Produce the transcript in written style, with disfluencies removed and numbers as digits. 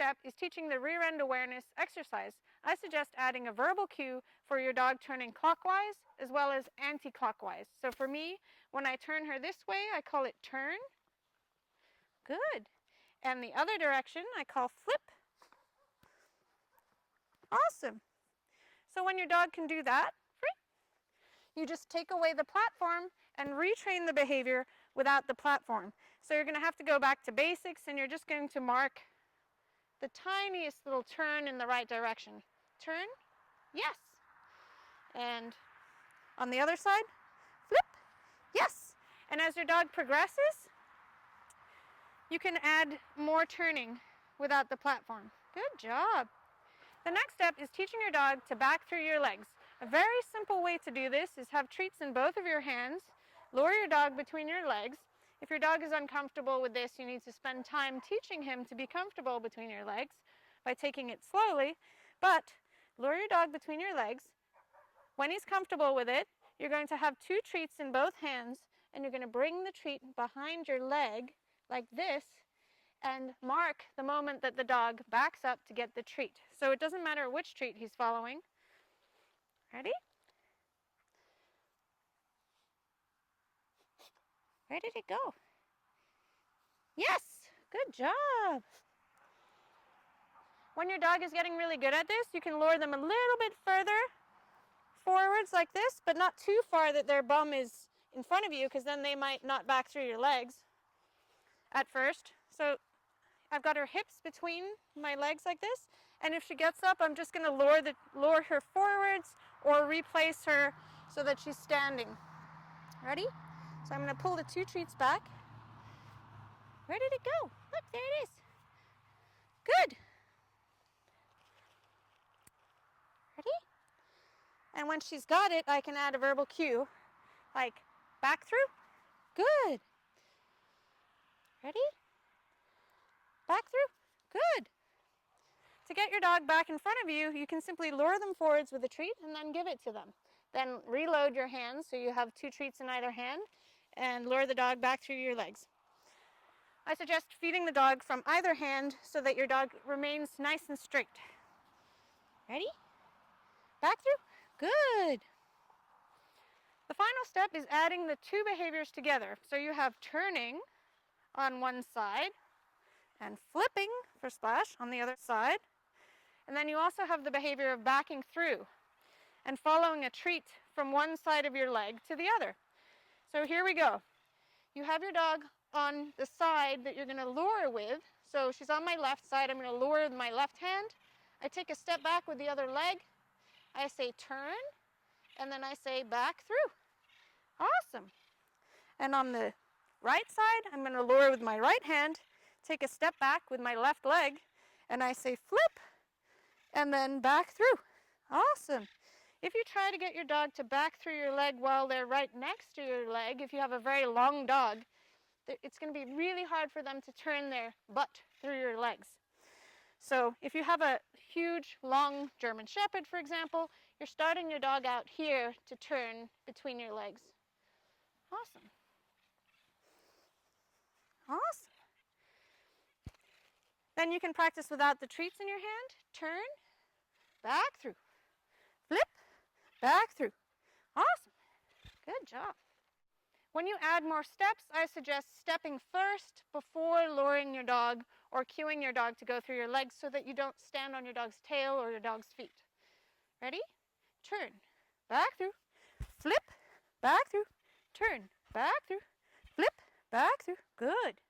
step is teaching the rear end awareness exercise. I suggest adding a verbal cue for your dog turning clockwise as well as anti-clockwise. So for me, when I turn her this way, I call it turn. Good. And the other direction, I call flip. Awesome. So when your dog can do that, you just take away the platform and retrain the behavior without the platform. So you're going to have to go back to basics, and you're just going to mark the tiniest little turn in the right direction. Turn, yes. And on the other side, flip, yes. And as your dog progresses, you can add more turning without the platform. Good job. The next step is teaching your dog to back through your legs. A very simple way to do this is have treats in both of your hands, lower your dog between your legs. If your dog is uncomfortable with this, you need to spend time teaching him to be comfortable between your legs by taking it slowly, but lower your dog between your legs. When he's comfortable with it, you're going to have two treats in both hands, and you're going to bring the treat behind your leg like this and mark the moment that the dog backs up to get the treat. So it doesn't matter which treat he's following. Ready? Where did it go? Yes! Good job! When your dog is getting really good at this, you can lower them a little bit further forwards like this, but not too far that their bum is in front of you, because then they might not back through your legs at first. So I've got her hips between my legs like this, and if she gets up, I'm just going to lower her forwards or replace her so that she's standing. Ready? So I'm going to pull the two treats back. Where did it go? Look, there it is. Good. Ready? And when she's got it, I can add a verbal cue, like back through. Good. Ready? Back through. Good. To get your dog back in front of you, you can simply lure them forwards with a treat and then give it to them. Then reload your hands so you have two treats in either hand and lure the dog back through your legs. I suggest feeding the dog from either hand so that your dog remains nice and straight. Ready? Back through. Good. The final step is adding the two behaviors together. So you have turning on one side and flipping for splash on the other side. And then you also have the behavior of backing through and following a treat from one side of your leg to the other. So here we go. You have your dog on the side that you're going to lure with. So she's on my left side. I'm going to lure with my left hand. I take a step back with the other leg. I say turn, and then I say back through. Awesome. And on the right side, I'm going to lure with my right hand, take a step back with my left leg, and I say flip, and then back through. Awesome. If you try to get your dog to back through your leg while they're right next to your leg, if you have a very long dog, it's going to be really hard for them to turn their butt through your legs. So if you have a huge, long German Shepherd, for example, you're starting your dog out here to turn between your legs. Awesome. Awesome. Then you can practice without the treats in your hand. Turn, back through, flip, back through. Awesome. Good job. When you add more steps, I suggest stepping first before luring your dog or cueing your dog to go through your legs so that you don't stand on your dog's tail or your dog's feet. Ready? Turn, back through, flip, back through, turn, back through, flip, back through. Good.